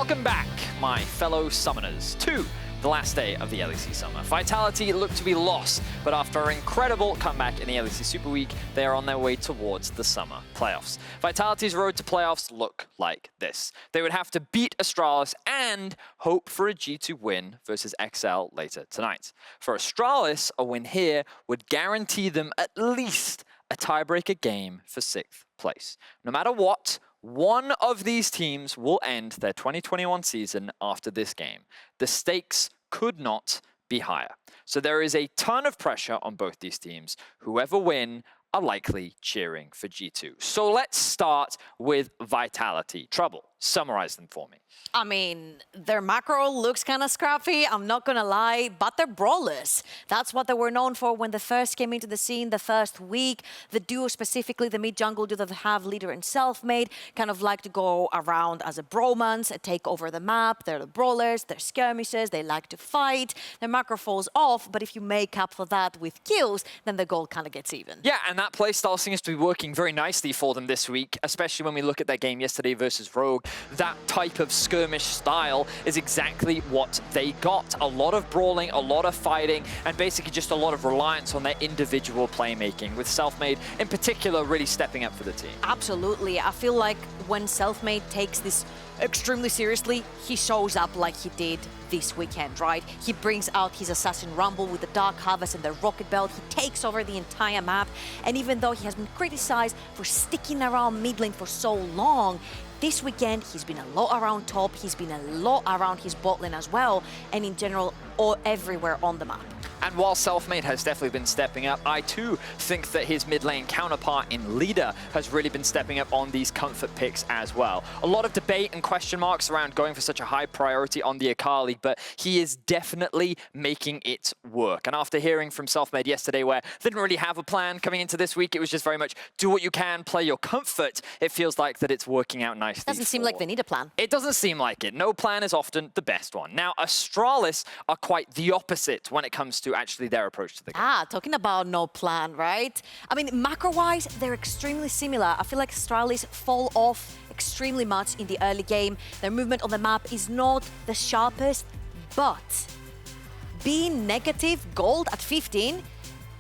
Welcome back, my fellow summoners, to the last day of the LEC Summer. Vitality looked to be lost, but after an incredible comeback in the LEC Super Week, they are on their way towards the Summer playoffs. Vitality's road to playoffs look like this. They would have to beat Astralis and hope for a G2 win versus XL later tonight. For Astralis, a win here would guarantee them at least a tiebreaker game for 6th place. No matter what, one of these teams will end their 2021 season after this game. The stakes could not be higher. So there is a ton of pressure on both these teams. Whoever win are likely cheering for G2. So let's start with Vitality. Trouble, summarize them for me. I mean, their macro looks kind of scrappy, I'm not gonna lie, but they're brawlers. That's what they were known for when they first came into the scene the first week. The duo specifically, the mid-jungle duo that they have, Leader and Selfmade, kind of like to go around as a bromance, take over the map. They're the brawlers, they're skirmishers, they like to fight. Their macro falls off, but if you make up for that with kills, then the goal kind of gets even. Yeah, and that playstyle seems to be working very nicely for them this week, especially when we look at their game yesterday versus Rogue. That type of skirmish style is exactly what they got. A lot of brawling, a lot of fighting, and basically just a lot of reliance on their individual playmaking, with Selfmade in particular really stepping up for the team. Absolutely. I feel like when Selfmade takes this extremely seriously, he shows up like he did this weekend, right? He brings out his Assassin Rumble with the Dark Harvest and the Rocket Belt. He takes over the entire map. And even though he has been criticized for sticking around mid lane for so long, this weekend, he's been a lot around top, he's been a lot around his bot lane as well, and in general, everywhere on the map. And while Selfmade has definitely been stepping up, I too think that his mid lane counterpart in Leader has really been stepping up on these comfort picks as well. A lot of debate and question marks around going for such a high priority on the Akali, but he is definitely making it work. And after hearing from Selfmade yesterday where they didn't really have a plan coming into this week, it was just very much do what you can, play your comfort. It feels like that it's working out nicely. Doesn't seem like they need a plan. It doesn't seem like it. No plan is often the best one. Now, Astralis are quite the opposite when it comes to actually their approach to the game. Talking about no plan, right? I mean, macro-wise, they're extremely similar. I feel like Astralis fall off extremely much in the early game. Their movement on the map is not the sharpest, but being negative gold at 15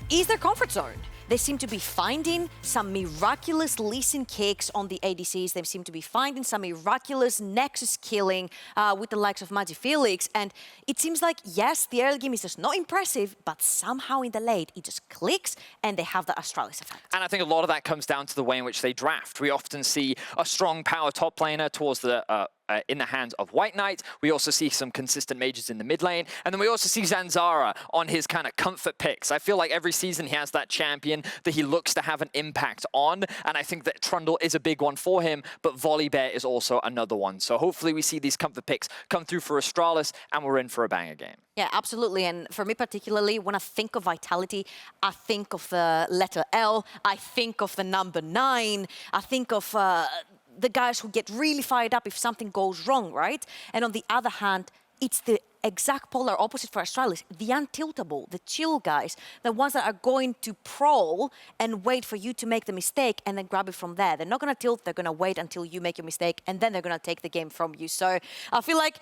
is their comfort zone. They seem to be finding some miraculous Lucian kicks on the ADCs. They seem to be finding some miraculous Nexus killing with the likes of MagiFelix. And it seems like, yes, the early game is just not impressive, but somehow in the late, it just clicks and they have the Astralis effect. And I think a lot of that comes down to the way in which they draft. We often see a strong power top laner towards the in the hands of WhiteKnight. We also see some consistent mages in the mid lane. And then we also see Zanzarah on his kind of comfort picks. I feel like every season he has that champion that he looks to have an impact on. And I think that Trundle is a big one for him, but Volibear is also another one. So hopefully we see these comfort picks come through for Astralis and we're in for a banger game. Yeah, absolutely. And for me particularly, when I think of Vitality, I think of the letter L. I think of the number 9. I think of the guys who get really fired up if something goes wrong, right? And on the other hand, it's the exact polar opposite for Astralis, the untiltable, the chill guys, the ones that are going to prowl and wait for you to make the mistake and then grab it from there. They're not going to tilt, they're going to wait until you make your mistake and then they're going to take the game from you. So I feel like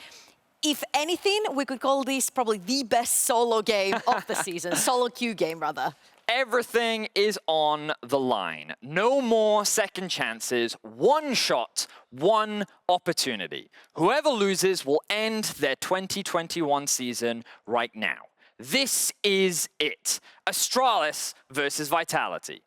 if anything, we could call this probably the best solo game of the season, solo queue game rather. Everything is on the line. No more second chances. One shot, one opportunity. Whoever loses will end their 2021 season right now. This is it. Astralis versus Vitality.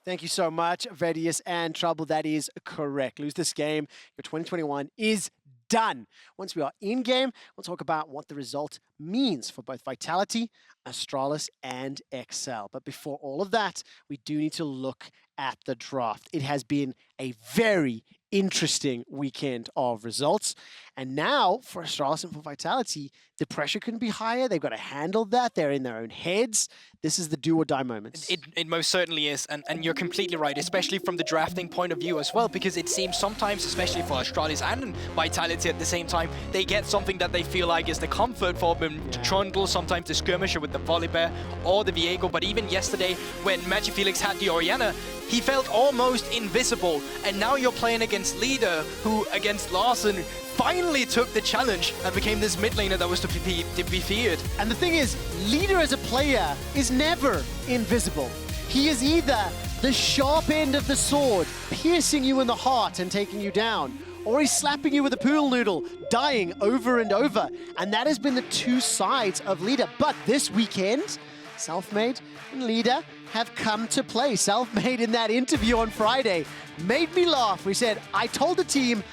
Thank you so much, Vedius and Trouble. That is correct. Lose this game. Your 2021 is done. Once we are in-game, we'll talk about what the result means for both Vitality, Astralis, and XL. But before all of that, we do need to look at the draft. It has been a very interesting weekend of results. And now, for Astralis and for Vitality, the pressure couldn't be higher. They've got to handle that. They're in their own heads. This is the do-or-die moments. It most certainly is, and you're completely right, especially from the drafting point of view as well, because it seems sometimes, especially for Astralis and Vitality at the same time, they get something that they feel like is the comfort for them to trundle, sometimes the skirmisher with the Volibear or the Viego. But even yesterday, when MagiFelix had the Orianna, he felt almost invisible. And now you're playing against Leader, who against Larson finally took the challenge and became this mid laner that was to be feared. And the thing is, Leader as a player is never invisible. He is either the sharp end of the sword, piercing you in the heart and taking you down, or he's slapping you with a pool noodle, dying over and over. And that has been the two sides of Leader. But this weekend, Selfmade and Leader have come to play. Selfmade in that interview on Friday made me laugh. We said, I told the team,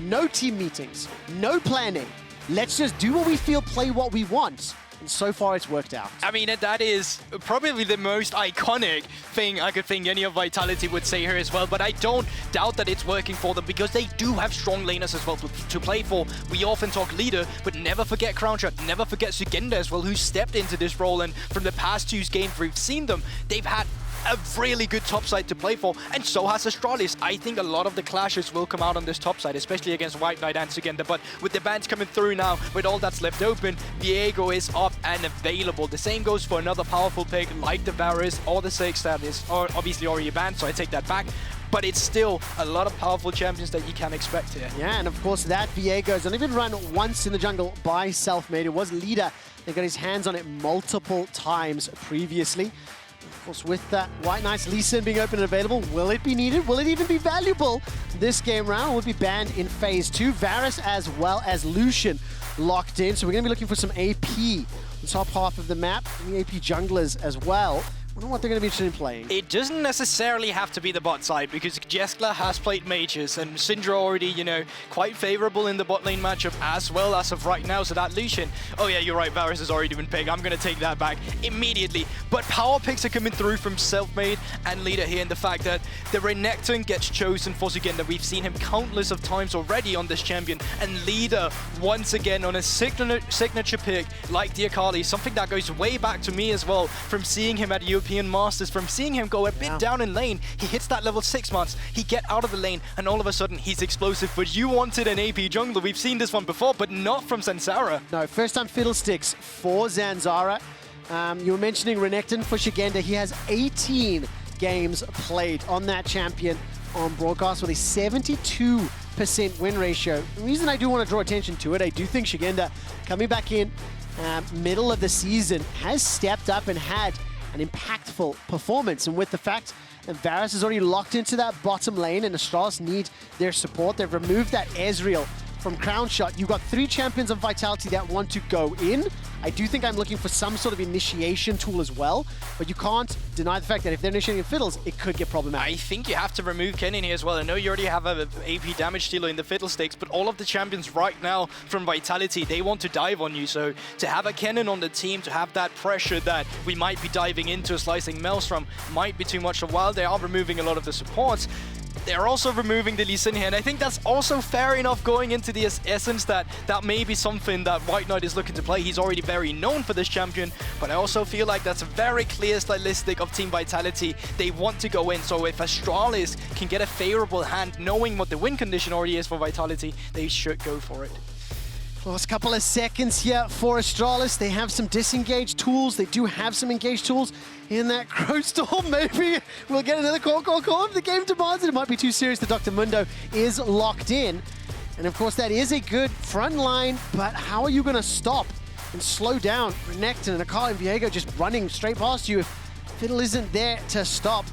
no team meetings, no planning. Let's just do what we feel, play what we want. And so far, it's worked out. I mean, that is probably the most iconic thing I could think any of Vitality would say here as well. But I don't doubt that it's working for them because they do have strong laners as well to play for. We often talk Leader, but never forget Crownshot, never forget Szygenda as well, who stepped into this role. And from the past two games we've seen them, they've had a really good top side to play for, and so has Astralis. I think a lot of the clashes will come out on this top side, especially against WhiteKnight and Szygenda, but with the bans coming through now, with all that's left open, Viego is up and available. The same goes for another powerful pick like the Varus or the Ziggs that is obviously already banned, so I take that back. But it's still a lot of powerful champions that you can expect here. Yeah, and of course that Viego has only been run once in the jungle by Selfmade. It was Leader that got his hands on it multiple times previously. Of course, with that WhiteKnight's Lucian being open and available, will it be needed? Will it even be valuable this game round? Will it be banned in phase 2? Varus as well as Lucian locked in. So we're going to be looking for some AP on the top half of the map, and the AP junglers as well. I wonder what they're going to be interested in playing. It doesn't necessarily have to be the bot side because Jeskla has played mages and Syndra already, you know, quite favorable in the bot lane matchup as well as of right now. So that Lucian, oh yeah, you're right, Varus has already been picked. I'm going to take that back immediately. But power picks are coming through from Selfmade and Leader here, and the fact that the Renekton gets chosen for Szygenda. We've seen him countless of times already on this champion, and Leader once again on a signature pick like the Akali, something that goes way back to me as well from seeing him at European Masters, from seeing him go a bit down in lane. He hits that level 6 months, he get out of the lane, and all of a sudden he's explosive. But you wanted an AP jungler. We've seen this one before, but not from Zanzarah. No, first time Fiddlesticks for Zanzarah. You were mentioning Renekton for Szygenda. He has 18 games played on that champion on broadcast with a 72% win ratio. The reason I do want to draw attention to it, I do think Szygenda coming back in middle of the season has stepped up and had an impactful performance. And with the fact that Varus is already locked into that bottom lane and Astralis need their support, they've removed that Ezreal from Crownshot. You've got 3 champions of Vitality that want to go in. I do think I'm looking for some sort of initiation tool as well, but you can't deny the fact that if they're initiating Fiddles, it could get problematic. I think you have to remove Kennen here as well. I know you already have an AP damage dealer in the Fiddlesticks, but all of the champions right now from Vitality, they want to dive on you. So to have a Kennen on the team, to have that pressure that we might be diving into a slicing Maelstrom might be too much. So while they are removing a lot of the supports, they're also removing the Lee Sin here, and I think that's also fair enough going into the essence that may be something that WhiteKnight is looking to play. He's already very known for this champion, but I also feel like that's a very clear stylistic of Team Vitality. They want to go in, so if Astralis can get a favorable hand, knowing what the win condition already is for Vitality, they should go for it. Last couple of seconds here for Astralis. They have some disengage tools. They do have some engage tools in that Crow Storm. Maybe we'll get another call. If the game demands it, it might be too serious. The Dr. Mundo is locked in. And of course, that is a good front line, but how are you going to stop and slow down Renekton and Akali and Viego just running straight past you if Fiddle isn't there to stop?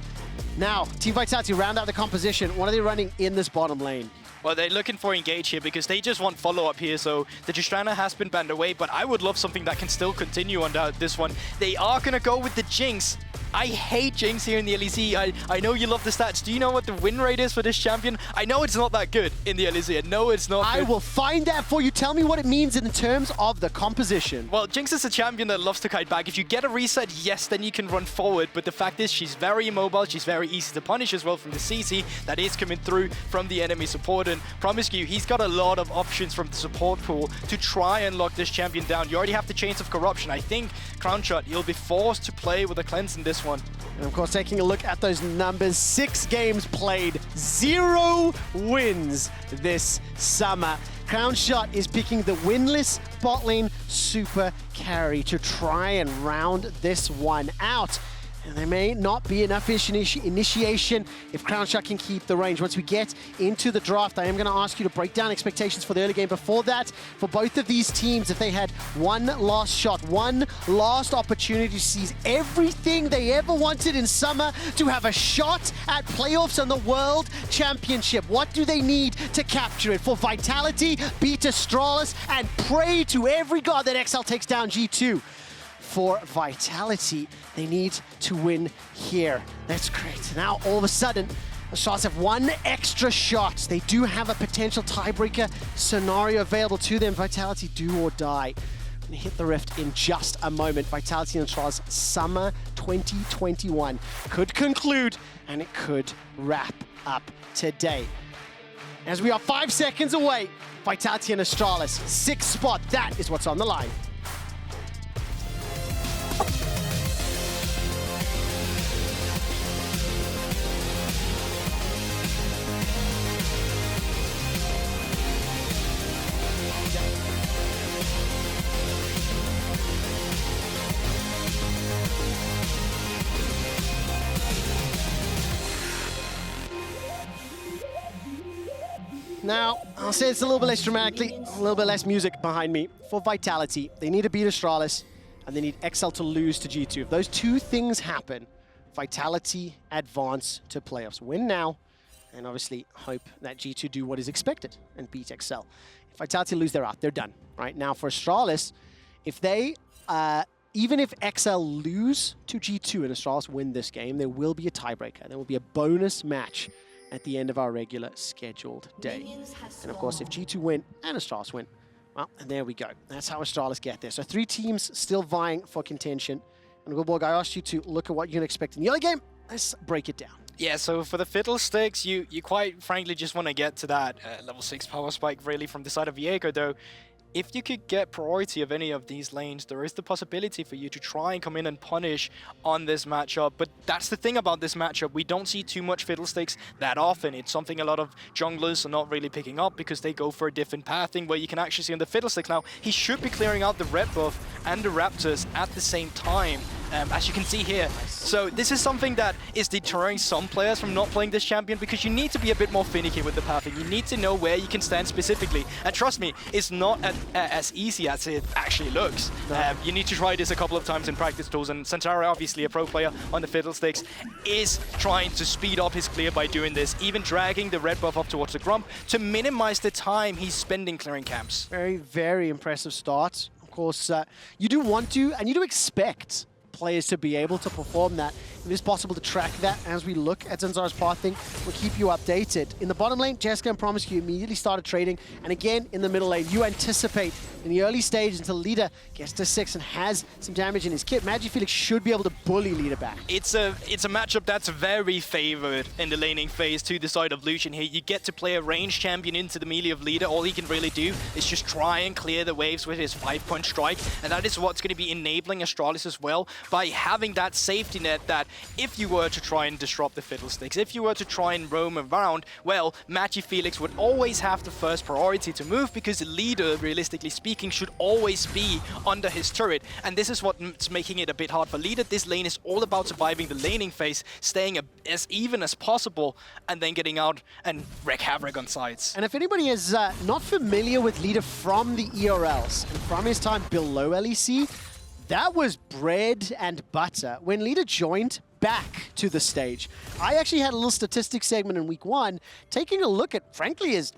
Now, Team Vitality round out the composition. What are they running in this bottom lane? Well, they're looking for engage here because they just want follow-up here. So the Tristana has been banned away, but I would love something that can still continue on this one. They are going to go with the Jinx. I hate Jinx here in the LEC. I know you love the stats. Do you know what the win rate is for this champion? I know it's not that good in the LEC. I know it's not good. I will find that for you. Tell me what it means in terms of the composition. Well, Jinx is a champion that loves to kite back. If you get a reset, yes, then you can run forward. But the fact is, she's very immobile. She's very easy to punish as well from the CC that is coming through from the enemy support. And promisq, he's got a lot of options from the support pool to try and lock this champion down. You already have the Chains of Corruption. I think Crownshot, he'll be forced to play with a cleanse in this one. And of course, taking a look at those numbers, 6 games played, 0 wins this summer. Crownshot is picking the winless bot lane super carry to try and round this one out. And there may not be enough initiation if Crownshot can keep the range. Once we get into the draft, I am going to ask you to break down expectations for the early game. Before that, for both of these teams, if they had one last shot, one last opportunity to seize everything they ever wanted in summer to have a shot at playoffs and the World Championship, what do they need to capture it? For Vitality, beat Astralis, and pray to every god that XL takes down G2. For Vitality, they need to win here. That's great. Now, all of a sudden, the Sharks have one extra shot. They do have a potential tiebreaker scenario available to them. Vitality, do or die. I'm gonna hit the rift in just a moment. Vitality and Astralis Summer 2021 could conclude, and it could wrap up today. As we are 5 seconds away, Vitality and Astralis, 6th spot. That is what's on the line. Now, I'll say it's a little bit less dramatically, a little bit less music behind me. For Vitality, they need to beat Astralis, and they need XL to lose to G2. If those two things happen, Vitality advance to playoffs. Win now, and obviously hope that G2 do what is expected and beat XL. If Vitality lose, they're out. They're done. Right now, for Astralis, if they, even if XL lose to G2 and Astralis win this game, there will be a tiebreaker. There will be a bonus match at the end of our regular scheduled day. And of course, if G2 win and Astralis win, well, and there we go. That's how Astralis get there. So 3 teams still vying for contention. And Guldborg, I asked you to look at what you can expect in the early game. Let's break it down. Yeah, so for the Fiddlesticks, you quite frankly just want to get to that level 6 power spike really from the side of Viego, though. If you could get priority of any of these lanes, there is the possibility for you to try and come in and punish on this matchup. But that's the thing about this matchup. We don't see too much Fiddlesticks that often. It's something a lot of junglers are not really picking up because they go for a different pathing, where you can actually see on the Fiddlesticks now, he should be clearing out the red buff and the Raptors at the same time, as you can see here. So this is something that is deterring some players from not playing this champion, because you need to be a bit more finicky with the pathing. You need to know where you can stand specifically. And trust me, it's not as easy as it actually looks. No. You need to try this a couple of times in practice tools, and Zanzarah, obviously a pro player on the Fiddlesticks, is trying to speed up his clear by doing this, even dragging the red buff up towards the Grump to minimize the time he's spending clearing camps. Very, very impressive start. Of course, you do want to, and you do expect players to be able to perform that. It is possible to track that as we look at Zanzarah's pathing. We'll keep you updated. In the bottom lane, Jeskla and promisq immediately started trading. And again, in the middle lane, you anticipate in the early stage until Leader gets to 6 and has some damage in his kit. MagiFelix should be able to bully Leader back. It's a matchup that's very favored in the laning phase to the side of Lucian here. You get to play a ranged champion into the melee of Leader. All he can really do is just try and clear the waves with his 5-punch strike. And that is what's going to be enabling Astralis as well, by having that safety net that if you were to try and disrupt the Fiddlesticks, if you were to try and roam around, well, MagiFelix would always have the first priority to move, because the Leader, realistically speaking, should always be under his turret. And this is what's making it a bit hard for Leader. This lane is all about surviving the laning phase, staying as even as possible, and then getting out and wreak havoc on sides. And if anybody is not familiar with Leader from the ERLs and from his time below LEC, that was bread and butter. When Leader joined back to the stage, I actually had a little statistics segment in week 1, taking a look at, frankly, his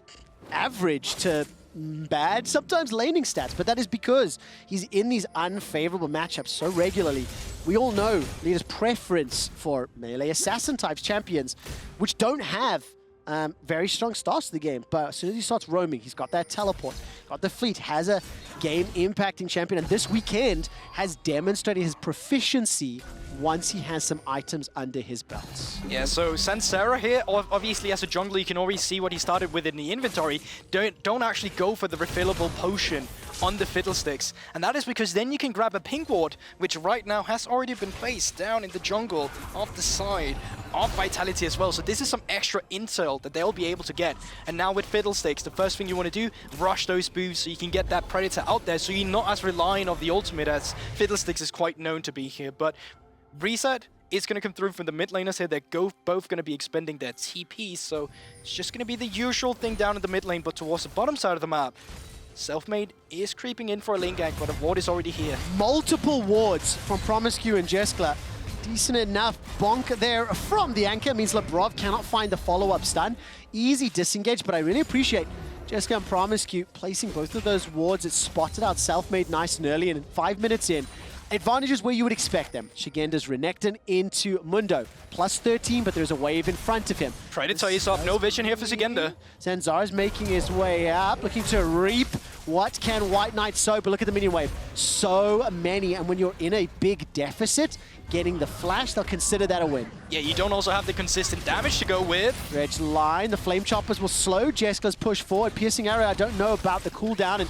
average to bad, sometimes laning stats, but that is because he's in these unfavorable matchups so regularly. We all know Leader's preference for melee assassin types champions, which don't have very strong starts to the game, but as soon as he starts roaming, he's got that teleport, got the fleet, has a game-impacting champion, and this weekend has demonstrated his proficiency once he has some items under his belt. Yeah, so Zanzarah here, obviously as a jungler, you can already see what he started with in the inventory. Don't actually go for the refillable potion on the Fiddlesticks, and that is because then you can grab a pink ward, which right now has already been placed down in the jungle off the side of Vitality as well. So this is some extra intel that they'll be able to get. And now with Fiddlesticks, the first thing you want to do, rush those boosts so you can get that Predator out there, so you're not as reliant on the ultimate as Fiddlesticks is quite known to be here. But Reset is going to come through from the mid laners here. They're both going to be expending their TP, so it's just going to be the usual thing down in the mid lane, but towards the bottom side of the map, Selfmade is creeping in for a lane gank, but a ward is already here. Multiple wards from promisq and Jeskla. Decent enough bonk there from the anchor. Means Labrov cannot find the follow-up stun. Easy disengage, but I really appreciate Jeskla and promisq placing both of those wards. It's spotted out Selfmade nice and early, and 5 minutes in, advantages where you would expect them. Szygenda's Renekton into Mundo. Plus 13, but there's a wave in front of him. Try to tie yourself. No vision here for Szygenda. Zanzarah's making his way up, looking to reap what can WhiteKnight sow, but look at the minion wave. So many, and when you're in a big deficit, getting the flash, they'll consider that a win. Yeah, you don't also have the consistent damage to go with. Dredge line, the flame choppers will slow Jeskla's push forward. Piercing arrow, I don't know about the cooldown, and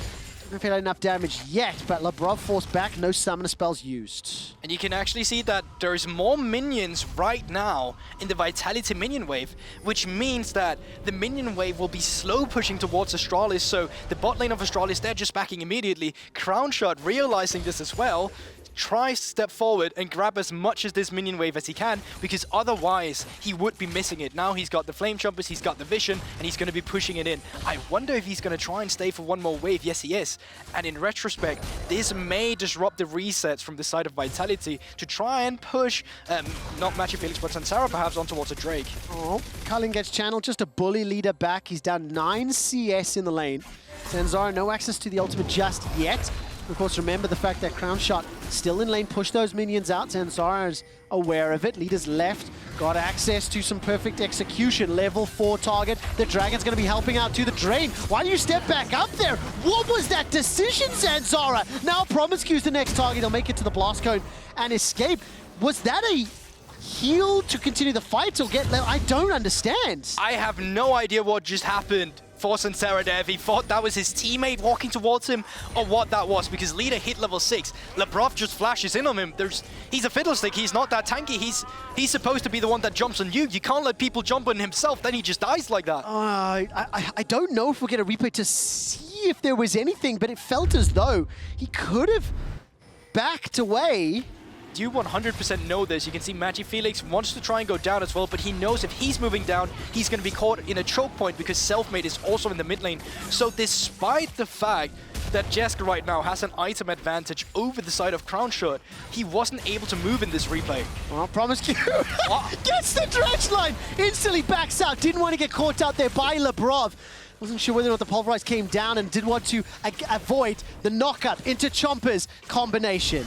don't know if it had enough damage yet, but Labrov forced back, no summoner spells used. And you can actually see that there's more minions right now in the Vitality minion wave, which means that the minion wave will be slow pushing towards Astralis, so the bot lane of Astralis, they're just backing immediately. Crownshot, realizing this as well, tries to step forward and grab as much of this minion wave as he can, because otherwise he would be missing it. Now he's got the flame choppers, he's got the vision, and he's going to be pushing it in. I wonder if he's going to try and stay for one more wave. Yes, he is. And in retrospect, this may disrupt the resets from the side of Vitality to try and push, not MagiFelix, but Zanzarah perhaps on towards a Drake. Oh, Cullen gets channeled, just a bully leader back. He's down 9 CS in the lane. Zanzarah, no access to the ultimate just yet. Of course, remember the fact that Crownshot still in lane, push those minions out. Zanzarah is aware of it. Leaders left, got access to some perfect execution. Level 4 target. The Dragon's going to be helping out to the drain. Why do you step back up there? What was that decision, Zanzarah? Now promisq's the next target. He'll make it to the blast cone and escape. Was that a heal to continue the fight or get level? I don't understand. I have no idea what just happened for Zanzarah there, if he thought that was his teammate walking towards him or what that was, because leader hit level 6. Labrov just flashes in on him. He's a fiddlestick, he's not that tanky. He's supposed to be the one that jumps on you. You can't let people jump on himself, then he just dies like that. I don't know if we'll get a replay to see if there was anything, but it felt as though he could have backed away. You 100% know this. You can see MagiFelix wants to try and go down as well, but he knows if he's moving down, he's going to be caught in a choke point because Selfmade is also in the mid lane. So despite the fact that Jeskla right now has an item advantage over the side of Crownshot, he wasn't able to move in this replay. Well, promisq gets the dredge line, instantly backs out, didn't want to get caught out there by Labrov. Wasn't sure whether or not the pulverize came down and did want to avoid the knockup into Chompers combination.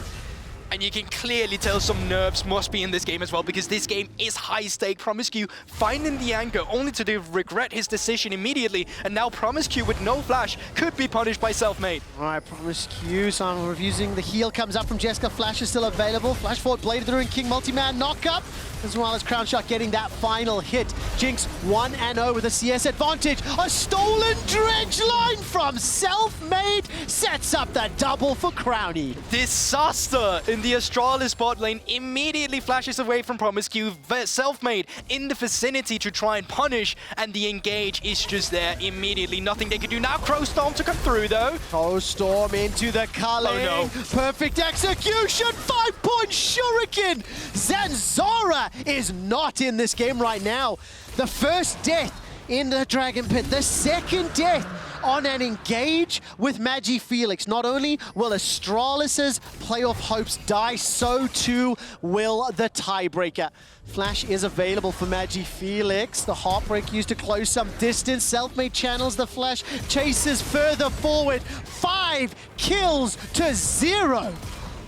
And you can clearly tell some nerves must be in this game as well, because this game is high stake. promisq finding the anchor only to regret his decision immediately, and now promisq with no flash could be punished by Selfmade. All right, promisq, some refusing the heal comes up from Jeskla. Flash is still available. Flash forward, Blade through, and King multi-man knockup, as well as Crownshot getting that final hit. Jinx 1-0 with a CS advantage. A stolen dredge line from Selfmade sets up the double for Crowny. Disaster in the Astralis bot lane immediately flashes away from promisq. Selfmade in the vicinity to try and punish, and the engage is just there immediately. Nothing they can do now. Crowstorm to come through though. Crowstorm into the culling. Oh no. Perfect execution. 5-point shuriken. Zanzarah is not in this game right now. The first death in the Dragon Pit, the second death on an engage with MagiFelix. Not only will Astralis's playoff hopes die, so too will the tiebreaker. Flash is available for MagiFelix. The Heartbreak used to close some distance. Selfmade channels the flash, chases further forward. 5 kills to 0.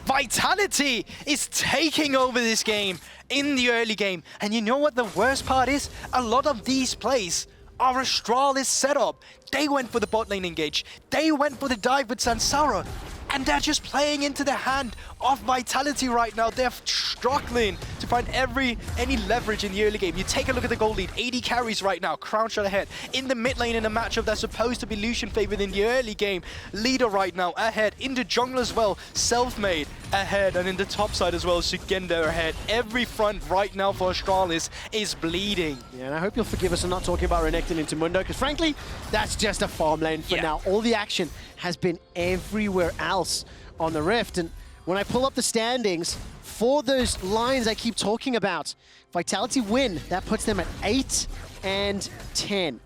Vitality is taking over this game in the early game. And you know what the worst part is? A lot of these plays are Astralis setup. They went for the bot lane engage. They went for the dive with Zanzarah. And they're just playing into the hand of Vitality right now. They're struggling to find any leverage in the early game. You take a look at the gold lead. 80 carries right now. Crownshot ahead. In the mid lane in a matchup that's supposed to be Lucian favored in the early game. Leader right now ahead. In the jungle as well. Selfmade ahead. And in the top side as well, Szygenda ahead. Every front right now for Astralis is bleeding. Yeah, and I hope you'll forgive us for not talking about Renekton into Mundo, because frankly, that's just a farm lane for now. All the action has been everywhere else on the Rift, and when I pull up the standings for those lines I keep talking about, Vitality win. That puts them at 8 and 10.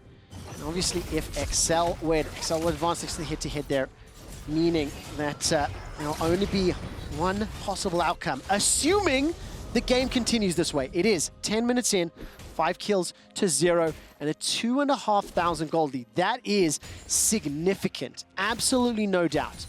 And obviously, if XL would advance next to the head-to-head there, meaning that there'll only be one possible outcome, assuming the game continues this way. It is 10 minutes in, 5 kills to 0, and a 2,500 gold lead. That is significant, absolutely no doubt.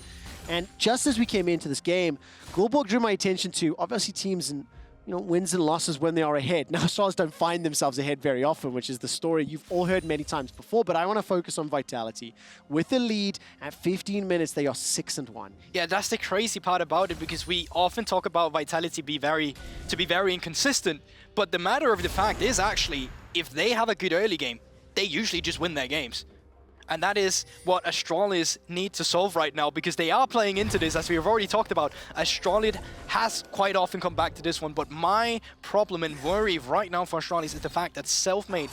And just as we came into this game, Guldborg drew my attention to obviously teams and wins and losses when they are ahead. Now, Astralis don't find themselves ahead very often, which is the story you've all heard many times before, but I want to focus on Vitality. With the lead at 15 minutes, they are 6-1. Yeah, that's the crazy part about it, because we often talk about Vitality to be very inconsistent, but the matter of the fact is actually, if they have a good early game, they usually just win their games. And that is what Astralis need to solve right now, because they are playing into this, as we have already talked about. Astralis has quite often come back to this one, but my problem and worry right now for Astralis is the fact that Selfmade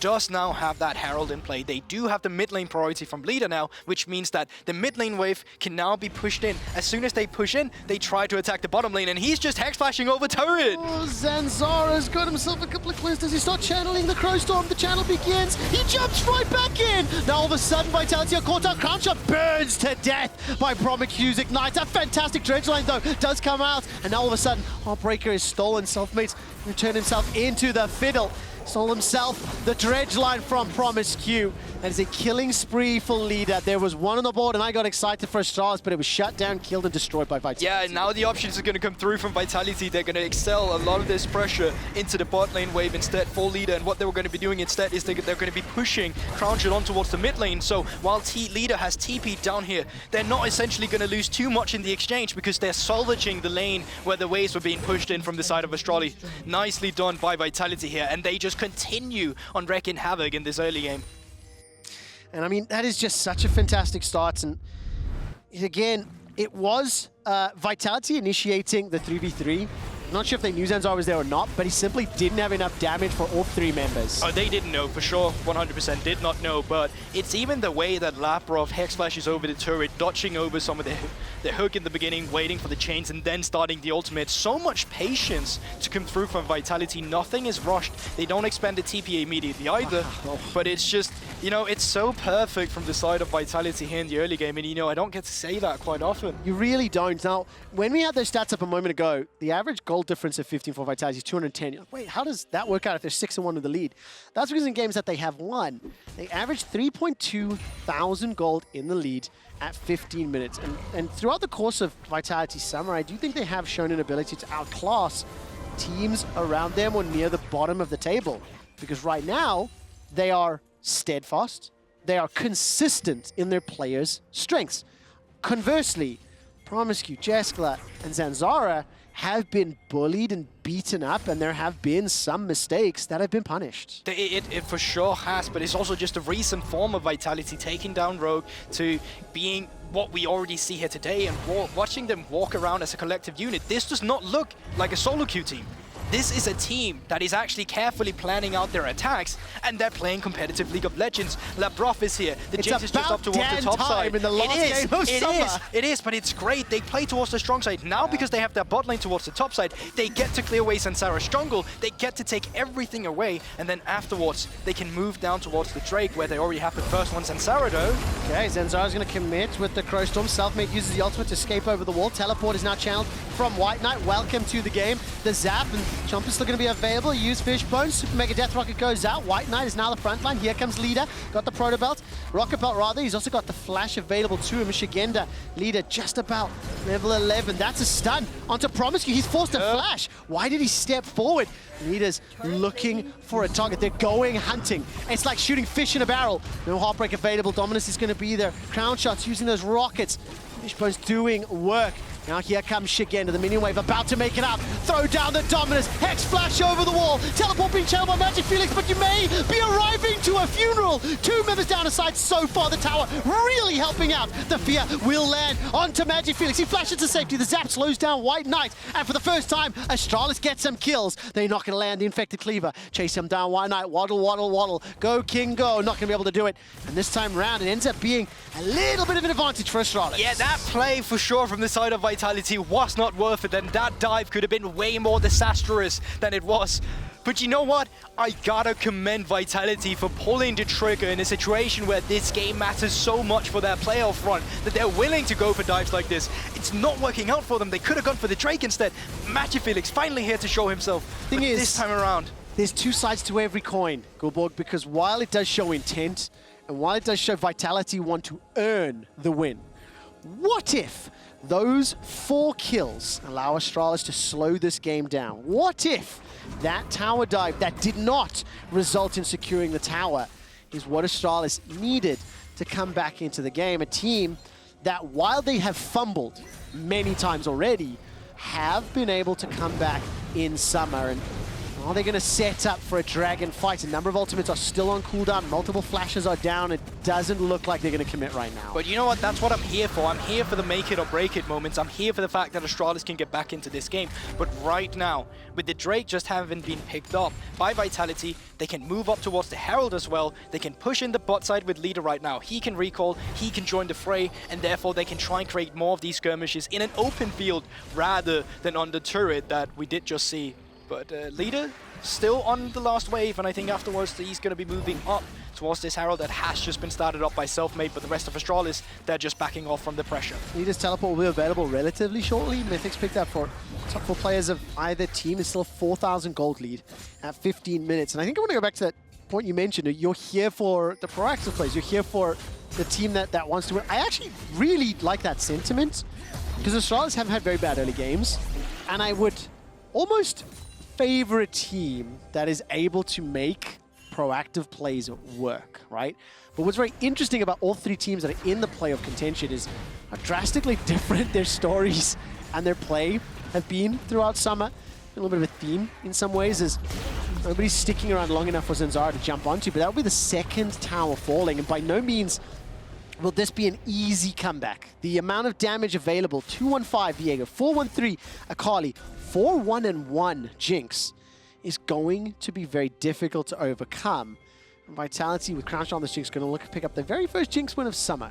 does now have that Herald in play. They do have the mid lane priority from leader now, which means that the mid lane wave can now be pushed in. As soon as they push in, they try to attack the bottom lane, and he's just hex flashing over turret. Oh, Zanzarah's got himself a couple of clears. Does he start channeling the Crowstorm? The channel begins. He jumps right back in. Now all of a sudden, Vitality are caught out. Crownshot burns to death by promisq Ignite. A fantastic dredge line though does come out, and now all of a sudden, Heartbreaker is stolen. Selfmade's returned himself into the fiddle. Stole himself the dredge line from promisq. That is a killing spree for leader. There was one on the board, and I got excited for Astralis, but it was shut down, killed, and destroyed by Vitality. Yeah, and now the options are going to come through from Vitality. They're going to excel a lot of this pressure into the bot lane wave instead for leader, and what they were going to be doing instead is they're going to be pushing Crownshot on towards the mid lane. So while leader has TP'd down here, they're not essentially going to lose too much in the exchange, because they're salvaging the lane where the waves were being pushed in from the side of Astralis. Nicely done by Vitality here, and they just continue on wreaking havoc in this early game. And I mean, that is just such a fantastic start. And again, it was Vitality initiating the 3v3. I'm not sure if they knew Zanzarah was there or not, but he simply didn't have enough damage for all 3 members. Oh, they didn't know, for sure, 100% did not know, but it's even the way that Labrov hex flashes over the turret, dodging over some of the hook in the beginning, waiting for the chains, and then starting the ultimate. So much patience to come through from Vitality. Nothing is rushed. They don't expend the TP immediately either, but it's just, it's so perfect from the side of Vitality here in the early game, and I don't get to say that quite often. You really don't. Now, when we had those stats up a moment ago, the average goal difference of 15 for Vitality is 210. You're like, wait, how does that work out if they're 6-1 with the lead? That's because in games that they have won, they average 3.2 thousand gold in the lead at 15 minutes. And throughout the course of Vitality Summer, I do think they have shown an ability to outclass teams around them or near the bottom of the table. Because right now, they are steadfast, they are consistent in their players' strengths. Conversely, promisq, Jeskla, and Zanzarah have been bullied and beaten up, and there have been some mistakes that have been punished. It for sure has, but it's also just a recent form of Vitality, taking down Rogue to being what we already see here today, and watching them walk around as a collective unit. This does not look like a solo queue team. This is a team that is actually carefully planning out their attacks, and they're playing competitive League of Legends. Labrov is here. The Jinx is just up towards the top side. In the last game of summer. It is, but it's great. They play towards the strong side. Now, because they have their bot lane towards the top side, they get to clear away Zanzarah's jungle. They get to take everything away, and then afterwards, they can move down towards the Drake, where they already have the first one. Zanzarah, though. Okay, Zanzarah's going to commit with the Crowstorm. Selfmade uses the ultimate to escape over the wall. Teleport is now channeled from WhiteKnight. Welcome to the game. The Zap, and Chomp is still going to be available. Use Fishbone. Super Mega Death Rocket goes out. WhiteKnight is now the front line. Here comes Leader. Got the Proto Belt. Rocket Belt, rather. He's also got the Flash available to him. Szygenda, Leader just about level 11. That's a stun onto promisq. He's forced to flash. Why did he step forward? Leader's looking for a target. They're going hunting. It's like shooting fish in a barrel. No Heartbreak available. Dominus is going to be there. Crownshot's using those rockets. Fishbone's doing work. Now here comes Szygenda, the minion wave about to make it up. Throw down the Dominus, Hex Flash over the wall. Teleport being channeled by MagiFelix, but you may be arriving to a funeral. 2 members down aside so far. The tower really helping out. The fear will land onto MagiFelix. He flashes to safety. The Zap slows down WhiteKnight. And for the first time, Astralis gets some kills. They're not going to land the Infected Cleaver. Chase him down, WhiteKnight. Waddle, waddle, waddle. Go, King, go. Not going to be able to do it. And this time round, it ends up being a little bit of an advantage for Astralis. Yeah, that play for sure from the side of Vitality was not worth it, and that dive could have been way more disastrous than it was. But you know what? I gotta commend Vitality for pulling the trigger in a situation where this game matters so much for their playoff run that they're willing to go for dives like this. It's not working out for them. They could have gone for the Drake instead. MagiFelix finally here to show himself. But this time around, there's two sides to every coin, Guldborg, because while it does show intent, and while it does show Vitality want to earn the win, what if those 4 kills allow Astralis to slow this game down? What if that tower dive that did not result in securing the tower is what Astralis needed to come back into the game? A team that, while they have fumbled many times already, have been able to come back in summer. And are they going to set up for a dragon fight? A number of ultimates are still on cooldown. Multiple flashes are down. It doesn't look like they're going to commit right now. But you know what? That's what I'm here for. I'm here for the make it or break it moments. I'm here for the fact that Astralis can get back into this game. But right now, with the Drake just having been picked up by Vitality, they can move up towards the Herald as well. They can push in the bot side with Leader right now. He can recall, he can join the fray, and therefore they can try and create more of these skirmishes in an open field rather than on the turret that we did just see. But Leader still on the last wave, and I think afterwards he's going to be moving up towards this Herald that has just been started up by Selfmade, but the rest of Astralis, they're just backing off from the pressure. Leader's teleport will be available relatively shortly. Mythic's picked up for top 4 players of either team. Is still a 4,000 gold lead at 15 minutes. And I think I want to go back to that point you mentioned. You're here for the proactive plays. You're here for the team that wants to win. I actually really like that sentiment, because Astralis have had very bad early games, and I would almost favor a team that is able to make proactive plays work, right? But what's very interesting about all 3 teams that are in the playoff contention is how drastically different their stories and their play have been throughout summer. A little bit of a theme in some ways, is nobody's sticking around long enough for Zanzarah to jump onto, but that will be the 2nd tower falling, and by no means will this be an easy comeback. The amount of damage available, 215 Viego, 413 Akali, 4-1-1 Jinx, is going to be very difficult to overcome. And Vitality with Crownshot on this Jinx going to look to pick up the very first Jinx win of summer.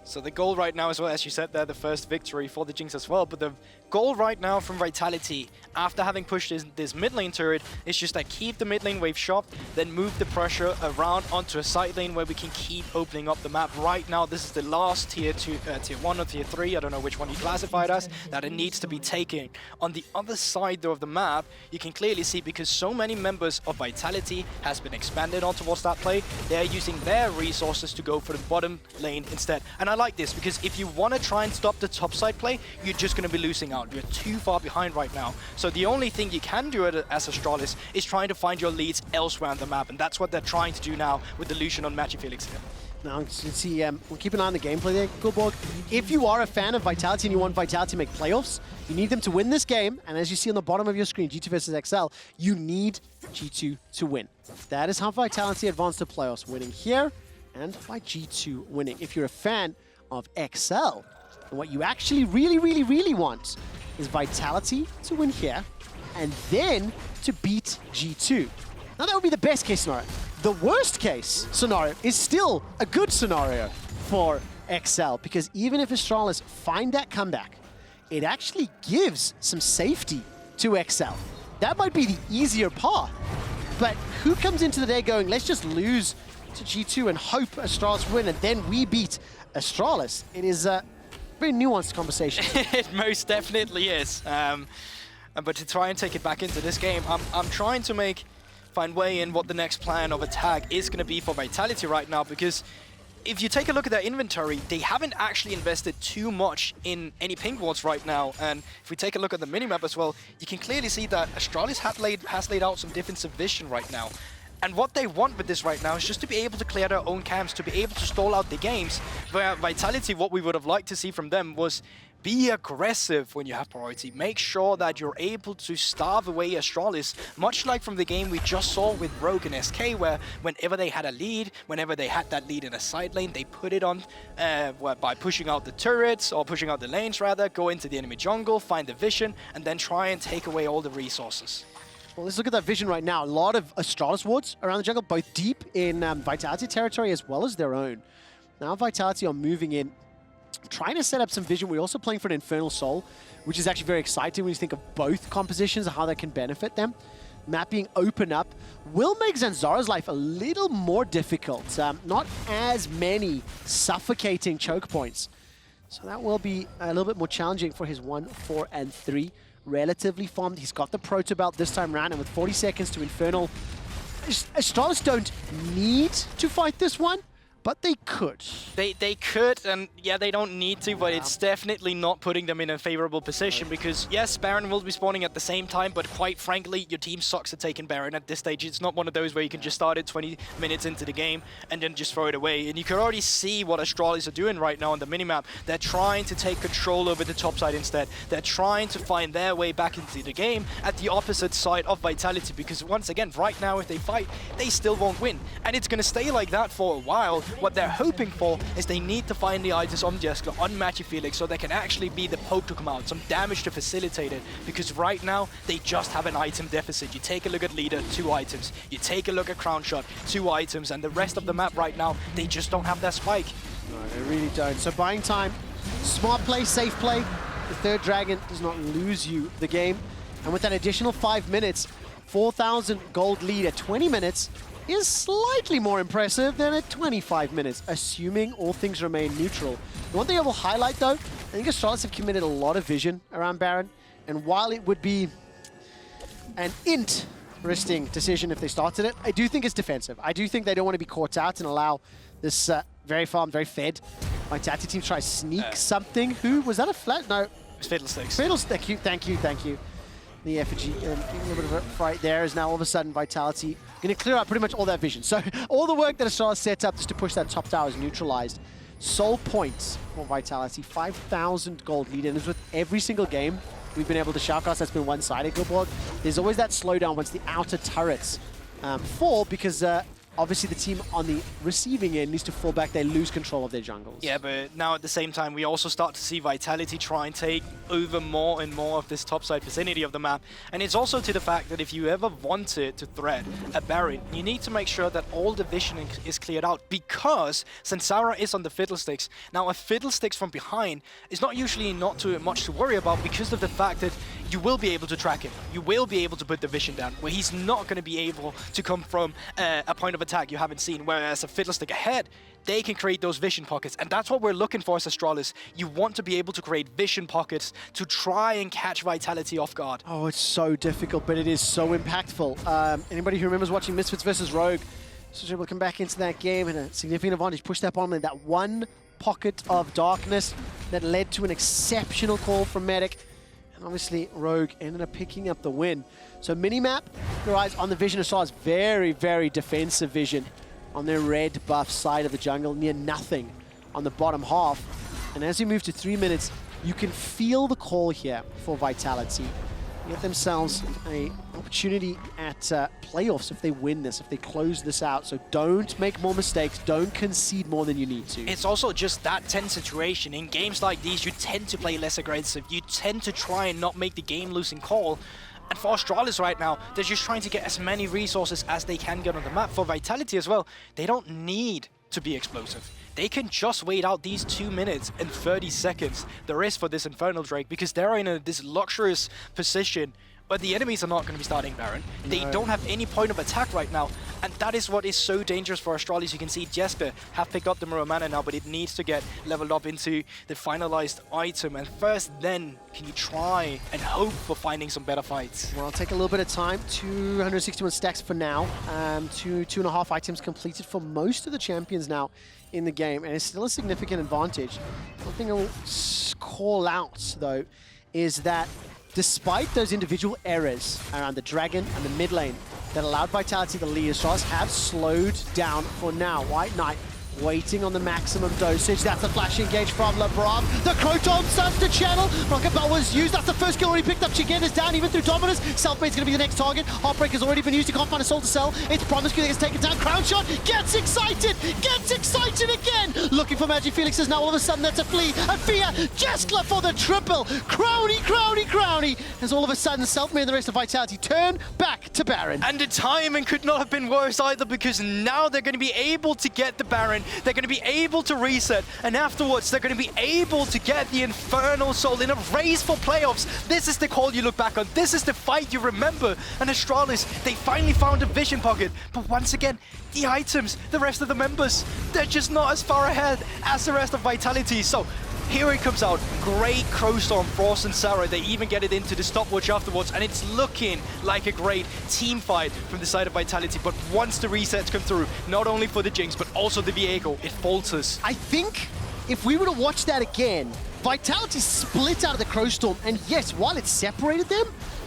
So the goal right now, as well as you said there, the first victory for the Jinx as well, but the goal right now from Vitality, after having pushed this mid lane turret, is just like keep the mid lane wave shopped, then move the pressure around onto a side lane where we can keep opening up the map. Right now, this is the last tier 1 or tier 3, I don't know which one you classify it as, that it needs to be taken. On the other side though of the map, you can clearly see, because so many members of Vitality has been expanded on towards that play, they're using their resources to go for the bottom lane instead. And I like this, because if you want to try and stop the top side play, you're just going to be losing out. You're too far behind right now. So the only thing you can do as Astralis is trying to find your leads elsewhere on the map, and that's what they're trying to do now with the Lucian on MagiFelix here. Now, you can see, we'll keep an eye on the gameplay there, Guldborg. If you are a fan of Vitality and you want Vitality to make playoffs, you need them to win this game, and as you see on the bottom of your screen, G2 versus XL, you need G2 to win. That is how Vitality advance to playoffs, winning here, and by G2 winning. If you're a fan of XL, and what you actually really want is Vitality to win here, and then to beat G2. Now that would be the best case scenario. The worst case scenario is still a good scenario for XL, because even if Astralis find that comeback, it actually gives some safety to XL. That might be the easier path, but who comes into the day going, let's just lose to G2 and hope Astralis win, and then we beat Astralis? It is a very nuanced conversation. It most definitely is. But to try and take it back into this game, I'm trying to find way in what the next plan of attack is going to be for Vitality right now, because if you take a look at their inventory, they haven't actually invested too much in any pink wards right now. And if we take a look at the minimap as well, you can clearly see that Astralis has laid out some defensive vision right now. And what they want with this right now is just to be able to clear their own camps, to be able to stall out the games. Where Vitality, what we would have liked to see from them was be aggressive when you have priority. Make sure that you're able to starve away Astralis, much like from the game we just saw with Rogue and SK, where whenever they had a lead, whenever they had that lead in a side lane, they put it on by pushing out the turrets, or pushing out the lanes rather, go into the enemy jungle, find the vision, and then try and take away all the resources. Well, let's look at that vision right now. A lot of Astralis wards around the jungle, both deep in Vitality territory as well as their own. Now Vitality are moving in trying to set up some vision. We're also playing for an Infernal Soul, which is actually very exciting when you think of both compositions and how that can benefit them. Map being open up will make Zanzarah's life a little more difficult. Not as many suffocating choke points. So that will be a little bit more challenging for his 1, 4, and 3. Relatively farmed. He's got the Proto Belt this time around, and with 40 seconds to Infernal, Astralis don't need to fight this one, but they could. They could, and yeah, they don't need to, but it's definitely not putting them in a favorable position because, yes, Baron will be spawning at the same time, but quite frankly, your team sucks at taking Baron at this stage. It's not one of those where you can just start it 20 minutes into the game and then just throw it away. And you can already see what Astralis are doing right now on the minimap. They're trying to take control over the top side instead. They're trying to find their way back into the game at the opposite side of Vitality because, once again, right now, if they fight, they still won't win. And it's going to stay like that for a while. What they're hoping for is they need to find the items on Jeskla, on MagiFelix, so there can actually be the poke to come out, some damage to facilitate it, because right now they just have an item deficit. You take a look at Leader, 2 items. You take a look at Crownshot, 2 items, and the rest of the map right now, they just don't have that spike. No, they really don't. So buying time, smart play, safe play. The third dragon does not lose you the game. And with that additional 5 minutes, 4,000 gold lead at 20 minutes, is slightly more impressive than at 25 minutes, assuming all things remain neutral. The one thing I will highlight, though, I think Astralis have committed a lot of vision around Baron, and while it would be an interesting decision if they started it, I do think it's defensive. I do think they don't want to be caught out and allow this very farmed, very fed Vitality team try to sneak something. Who? Was that a flat? No. It's Fiddlesticks. Fiddlesticks, thank you. The effigy, and a little bit of a fight there is now all of a sudden Vitality going to clear out pretty much all that vision. So all the work that Astralis set up just to push that top tower is neutralized. Soul points for Vitality, 5,000 gold lead, and as with every single game we've been able to shoutcast that's been one-sided, Guldborg, there's always that slowdown once the outer turrets fall, because obviously the team on the receiving end needs to fall back. They lose control of their jungles. Yeah, but now at the same time, we also start to see Vitality try and take over more and more of this topside vicinity of the map. And it's also to the fact that if you ever wanted to thread a Baron, you need to make sure that all the vision is cleared out, because Zanzarah is on the Fiddlesticks. Now, a Fiddlesticks from behind is not usually not too much to worry about because of the fact that you will be able to track him. You will be able to put the vision down, where he's not going to be able to come from a point of attack you haven't seen, whereas a Fiddlestick ahead, they can create those vision pockets, and that's what we're looking for as Astralis. You want to be able to create vision pockets to try and catch Vitality off guard. Oh, it's so difficult, but it is so impactful. Anybody who remembers watching Misfits versus Rogue, so able to come back into that game and a significant advantage, push that bottom lane, that one pocket of darkness that led to an exceptional call from Medic. And obviously, Rogue ended up picking up the win. So minimap, your eyes on the vision of Astralis, very, very defensive vision on their red buff side of the jungle, near nothing on the bottom half. And as we move to 3 minutes, you can feel the call here for Vitality. Get themselves an opportunity at playoffs if they win this, if they close this out. So don't make more mistakes, don't concede more than you need to. It's also just that tense situation. In games like these, you tend to play less aggressive. You tend to try and not make the game-losing call. And for Astralis right now, they're just trying to get as many resources as they can get on the map. For Vitality as well, they don't need to be explosive. They can just wait out these 2 minutes and 30 seconds there is for this Infernal Drake, because they're in this luxurious position where the enemies are not going to be starting Baron. They don't have any point of attack right now, and that is what is so dangerous for Astralis. You can see Jeskla have picked up the Mirror Mana now, but it needs to get leveled up into the finalized item, and first then can you try and hope for finding some better fights. Well, take a little bit of time. 261 stacks for now. 2.5 items completed for most of the champions now in the game, and it's still a significant advantage. One thing I will call out, though, is that despite those individual errors around the Dragon and the mid lane that allowed Vitality the lead, Astralis have slowed down for now. WhiteKnight waiting on the maximum dosage. That's a flash engage from Labrov. The Croton starts to channel. Rocket Bell was used. That's the first kill already picked up. Szygenda's down even through Dominus. Selfmade's going to be the next target. Heartbreaker's already been used. He can't find a soul to sell. It's promisq that gets taken down. Crownshot gets excited again. Looking for MagiFelix is now all of a sudden that's a flea. A fear. Jeskla for the triple. Crowny. As all of a sudden Selfmade and the rest of Vitality turn back to Baron. And the timing could not have been worse either, because now they're going to be able to get the Baron they're going to be able to reset, and afterwards they're going to be able to get the Infernal Soul in a race for playoffs. This is the call you look back on. This is the fight you remember. And Astralis, they finally found a vision pocket. But once again, the items, the rest of the members, they're just not as far ahead as the rest of Vitality. So here it comes out. Great Crowstorm, Frost and Sarah. They even get it into the stopwatch afterwards, and it's looking like a great team fight from the side of Vitality. But once the resets come through, not only for the Jinx, but also the Viego, it falters. I think if we were to watch that again, Vitality split out of the Crowstorm, and yes, while it separated them,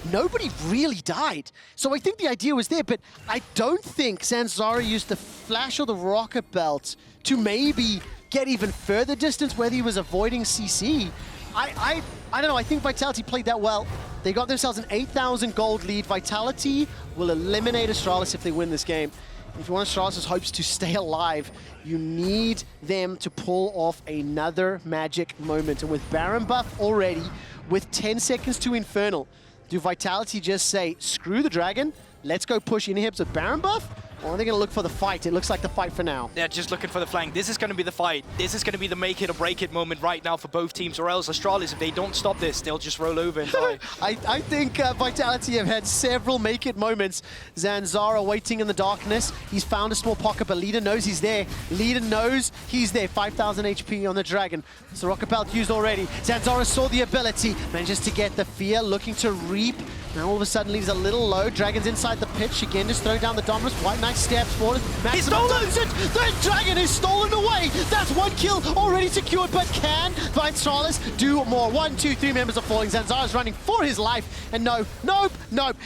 nobody really died. So I think the idea was there, but I don't think Zanzarah used the flash or the rocket belt to maybe get even further distance, whether he was avoiding CC. I don't know, I think Vitality played that well. They got themselves an 8,000 gold lead. Vitality will eliminate Astralis if they win this game. If you want Astralis' hopes to stay alive, you need them to pull off another magic moment. And with Baron buff already, with 10 seconds to Infernal, do Vitality just say, screw the dragon, let's go push inhibs with Baron buff? Or are they going to look for the fight? It looks like the fight for now. They're just looking for the flank. This is going to be the fight. This is going to be the make it or break it moment right now for both teams, or else Astralis, if they don't stop this, they'll just roll over and die. I think Vitality have had several make it moments. Zanzarah waiting in the darkness. He's found a small pocket, but Leader knows he's there. Leader knows he's there. 5,000 HP on the dragon. So rocket belt used already. Zanzarah saw the ability, manages to get the fear, looking to reap. Now all of a sudden leaves a little low. Dragon's inside the pit. Szygenda's throwing down the Dominus. WhiteKnight steps forward. He's stolen! The dragon is stolen away! That's one kill already secured, but can Astralis do more? 1, 2, 3 members are falling. Zanzarah's running for his life. And no, nope.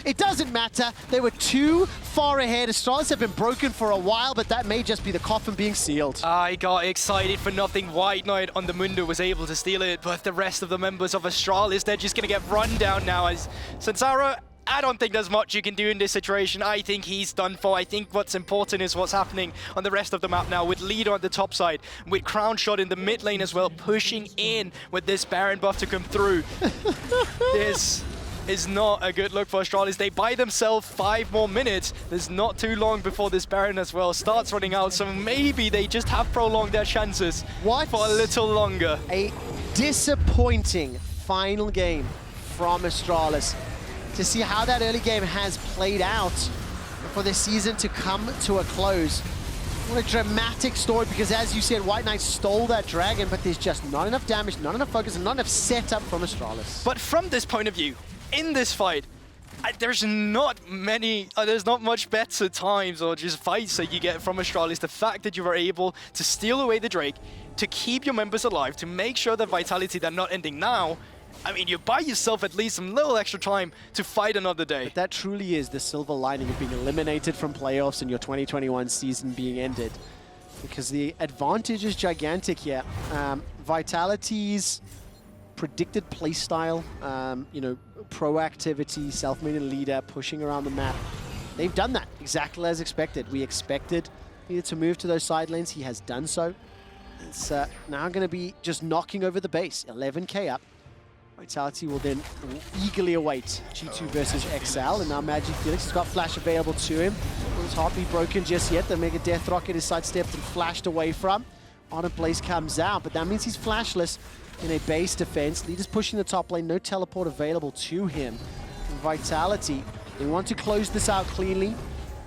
It doesn't matter. They were too far ahead. Astralis have been broken for a while, but that may just be the coffin being sealed. I got excited for nothing. WhiteKnight on the Mundo was able to steal it, but the rest of the members of Astralis, they're just going to get run down now as Zanzarah, I don't think there's much you can do in this situation. I think he's done for. I think what's important is what's happening on the rest of the map now, with Leader on the top side, with Crownshot in the mid lane as well, pushing in with this Baron buff to come through. This is not a good look for Astralis. They buy themselves 5 more minutes. There's not too long before this Baron as well starts running out, so maybe they just have prolonged their chances for a little longer. A disappointing final game from Astralis. To see how that early game has played out for the season to come to a close. What a dramatic story, because as you said, WhiteKnight stole that dragon, but there's just not enough damage, not enough focus, and not enough setup from Astralis. But from this point of view, in this fight, there's not much better times or just fights that you get from Astralis. The fact that you were able to steal away the Drake, to keep your members alive, to make sure that Vitality, they're not ending now. I mean, you buy yourself at least some little extra time to fight another day. But that truly is the silver lining of being eliminated from playoffs and your 2021 season being ended. Because the advantage is gigantic here. Vitality's predicted playstyle, proactivity, self-made and leader, pushing around the map. They've done that exactly as expected. We expected Leader to move to those side lanes. He has done so. It's now going to be just knocking over the base. 11k up. Vitality will then eagerly await G2 versus XL, and now MagiFelix has got flash available to him. Will his heart be broken just yet? The Mega Death Rocket is sidestepped and flashed away from. Ardent Blaze comes out, but that means he's flashless in a base defense. Leader's pushing the top lane, no teleport available to him. And Vitality, they want to close this out cleanly.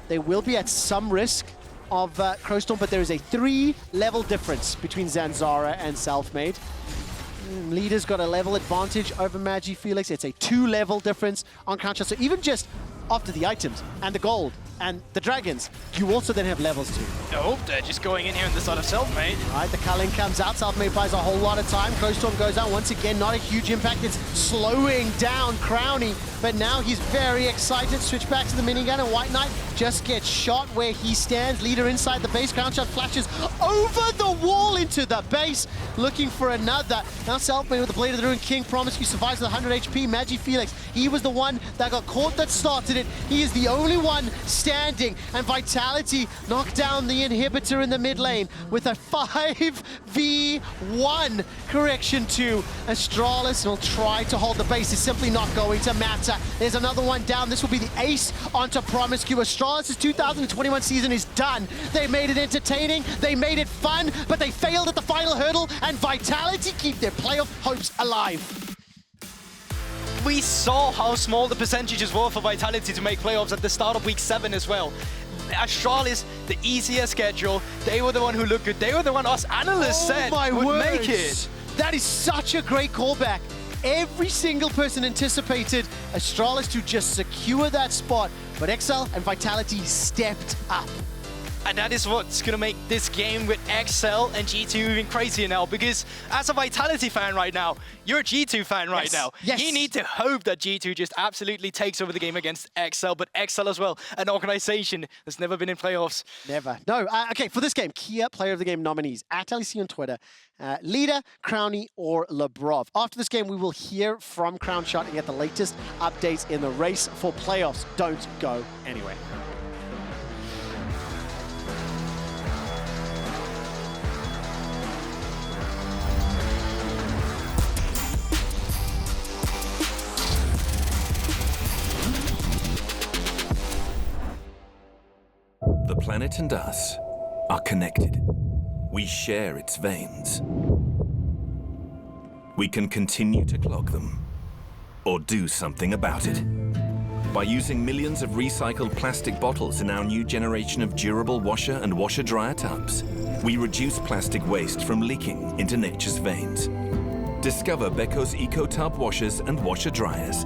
They will be at some risk of Crowstorm, but there is a 3-level difference between Zanzarah and Selfmade. Leader's got a level advantage over MagiFelix. It's a 2-level difference on Crownshot. So even just after the items and the gold and the dragons, you also then have levels too. Nope, they're just going in here on the side of Selfmade. All right, the Culling comes out. Selfmade buys a whole lot of time. Crowstorm goes out. Once again, not a huge impact. It's slowing down Crowny, but now he's very excited. Switch back to the minigun, and WhiteKnight just gets shot where he stands. Leader inside the base. Crownshot flashes over the wall into the base, looking for another. Now Selfmade with the Blade of the Ruined King. promisq survives with 100 HP. MagiFelix, he was the one that got caught that started it. He is the only one standing, and Vitality knocked down the inhibitor in the mid lane with a 5v1 correction to Astralis. Will try to hold the base. It's simply not going to matter. There's another one down. This will be the ace onto promisq. Astralis Astralis' 2021 season is done. They made it entertaining, they made it fun, but they failed at the final hurdle, and Vitality keep their playoff hopes alive. We saw how small the percentages were for Vitality to make playoffs at the start of week 7 as well. Astralis, the easier schedule, they were the one who looked good. They were the one us analysts said would make it. That is such a great callback. Every single person anticipated Astralis to just secure that spot, but XL and Vitality stepped up. And that is what's going to make this game with XL and G2 even crazier now, because as a Vitality fan right now, you're a G2 fan right now. Yes. You need to hope that G2 just absolutely takes over the game against XL, but XL as well, an organization that's never been in playoffs. Never. No. Okay, for this game, key player of the game nominees at LEC on Twitter, Leader, Crowny, or Labrov. After this game, we will hear from Crownshot and get the latest updates in the race for playoffs. Don't go anywhere. The planet and us are connected. We share its veins. We can continue to clog them, or do something about it. By using millions of recycled plastic bottles in our new generation of durable washer and washer-dryer tubs, we reduce plastic waste from leaking into nature's veins. Discover Beko Eco Tub washers and washer-dryers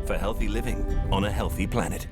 for healthy living on a healthy planet.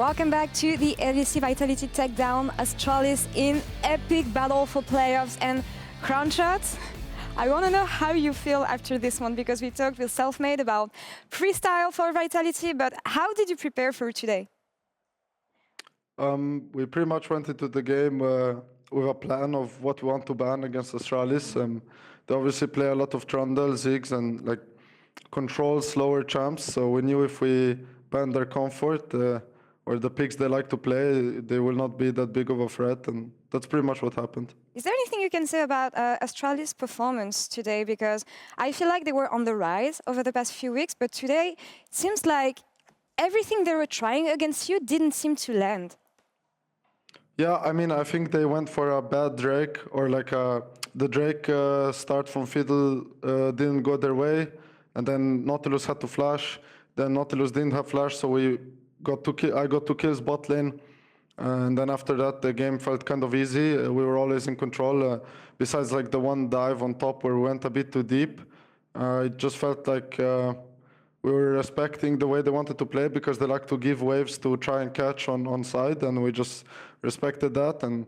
Welcome back to the ADC Vitality Takedown. Astralis in epic battle for playoffs and Crownshot. I want to know how you feel after this one, because we talked with Selfmade about freestyle for Vitality, but how did you prepare for today? We pretty much went into the game with a plan of what we want to ban against Astralis. They obviously play a lot of Trundle, Ziggs, and like control slower champs, so we knew if we ban their comfort, or the picks they like to play, they will not be that big of a threat, and that's pretty much what happened. Is there anything you can say about Astralis' performance today? Because I feel like they were on the rise over the past few weeks, but today it seems like everything they were trying against you didn't seem to land. Yeah, I mean, I think they went for a bad Drake, or like the Drake start from Fiddle didn't go their way, and then Nautilus had to flash. Then Nautilus didn't have flash, so I got 2 kills bot lane. And then after that, the game felt kind of easy. We were always in control. Besides like the one dive on top where we went a bit too deep, it just felt like we were respecting the way they wanted to play, because they like to give waves to try and catch on side, and we just respected that. And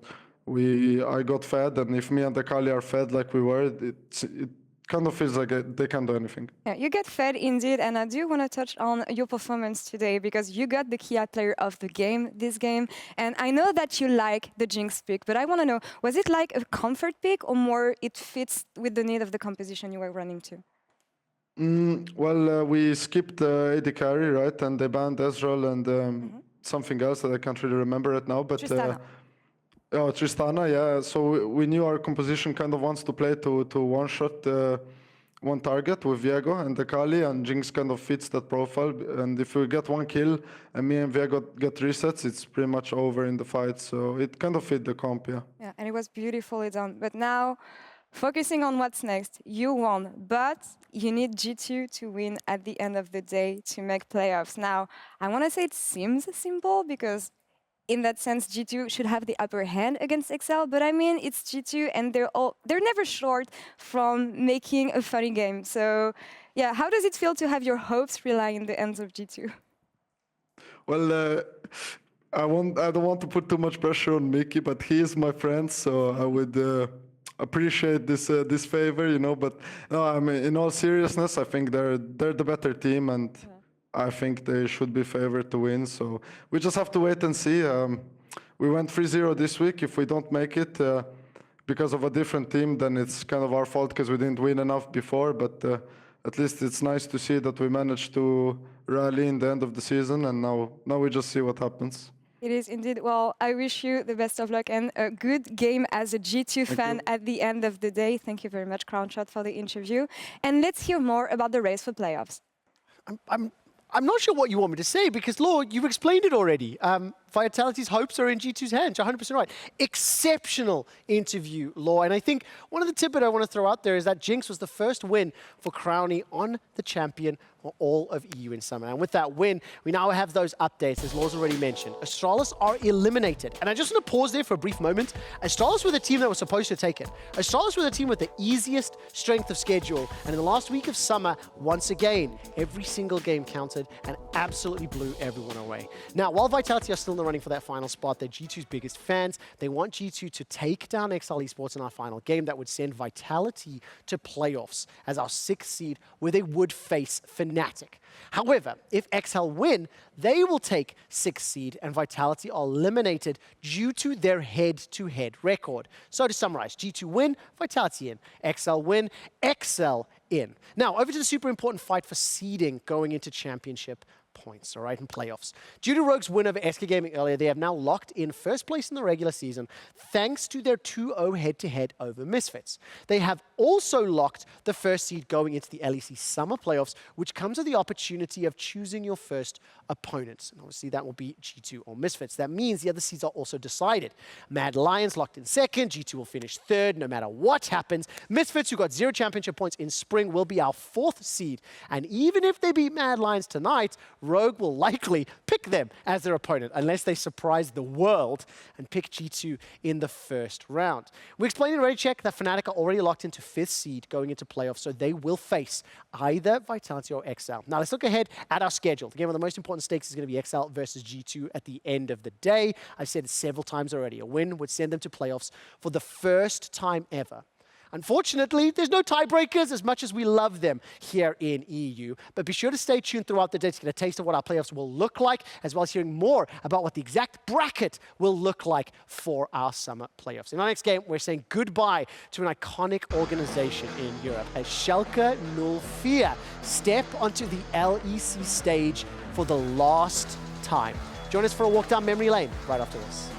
I got fed, and if me and Akali are fed like we were, it kind of feels like they can't do anything. Yeah, you get fed indeed, and I do want to touch on your performance today, because you got the key player of the game, this game, and I know that you like the Jinx pick, but I want to know, was it like a comfort pick, or more it fits with the need of the composition you were running to? Well, we skipped AD carry, right, and they banned Ezreal and something else that I can't really remember right now, but Tristana, yeah. So we knew our composition kind of wants to play to one-shot one target with Viego and Akali, and Jinx kind of fits that profile. And if we get 1 kill and me and Viego get resets, it's pretty much over in the fight. So it kind of fit the comp, yeah. Yeah, and it was beautifully done. But now, focusing on what's next, you won, but you need G2 to win at the end of the day to make playoffs. Now, I want to say it seems simple, because in that sense, G2 should have the upper hand against XL, but I mean, it's G2 and they're never short from making a funny game. So yeah, how does it feel to have your hopes rely in the hands of G2? Well, I don't want to put too much pressure on Mickey, but he is my friend, so I would appreciate this favor, you know. But no, I mean, in all seriousness, I think they're the better team, and I think they should be favored to win, so we just have to wait and see. We went 3-0 this week. If we don't make it because of a different team, then it's kind of our fault because we didn't win enough before, but at least it's nice to see that we managed to rally in the end of the season, and now we just see what happens. It is indeed. Well, I wish you the best of luck and a good game as a G2 fan at the end of the day. Thank you very much, Crownshot, for the interview. And let's hear more about the race for playoffs. I'm not sure what you want me to say, because, Laure, you've explained it already. Vitality's hopes are in G2's hands. You're 100% right. Exceptional interview, Laure. And I think one of the tidbits I want to throw out there is that Jinx was the first win for Crownie on the champion for all of EU in summer. And with that win, we now have those updates, as Laure's already mentioned. Astralis are eliminated. And I just want to pause there for a brief moment. Astralis were the team that was supposed to take it. Astralis were the team with the easiest strength of schedule. And in the last week of summer, once again, every single game counted and absolutely blew everyone away. Now, while Vitality are still in the running for that final spot, they're G2's biggest fans. They want G2 to take down XL Esports in our final game. That would send Vitality to playoffs as our 6th seed, where they would face Fnatic. However, if XL win, they will take 6th seed, and Vitality are eliminated due to their head-to-head record. So to summarize, G2 win, Vitality in. XL win, XL in. Now, over to the super important fight for seeding going into championship points, all right, in playoffs. Due to Rogue's win over SK Gaming earlier, they have now locked in first place in the regular season thanks to their 2-0 head-to-head over Misfits. They have also locked the first seed going into the LEC Summer Playoffs, which comes with the opportunity of choosing your first opponents. And obviously that will be G2 or Misfits. That means the other seeds are also decided. Mad Lions locked in second, G2 will finish third no matter what happens. Misfits, who got 0 championship points in spring, will be our 4th seed. And even if they beat Mad Lions tonight, Rogue will likely pick them as their opponent unless they surprise the world and pick G2 in the first round. We explained in Ready Check that Fnatic are already locked into 5th seed going into playoffs, so they will face either Vitality or Exile. Now let's look ahead at our schedule. The game of the most important stakes is going to be Exile versus G2 at the end of the day. I've said it several times already. A win would send them to playoffs for the first time ever. Unfortunately, there's no tiebreakers as much as we love them here in EU. But be sure to stay tuned throughout the day to get a taste of what our playoffs will look like, as well as hearing more about what the exact bracket will look like for our summer playoffs. In our next game, we're saying goodbye to an iconic organization in Europe as Schalke 04 step onto the LEC stage for the last time. Join us for a walk down memory lane right after this.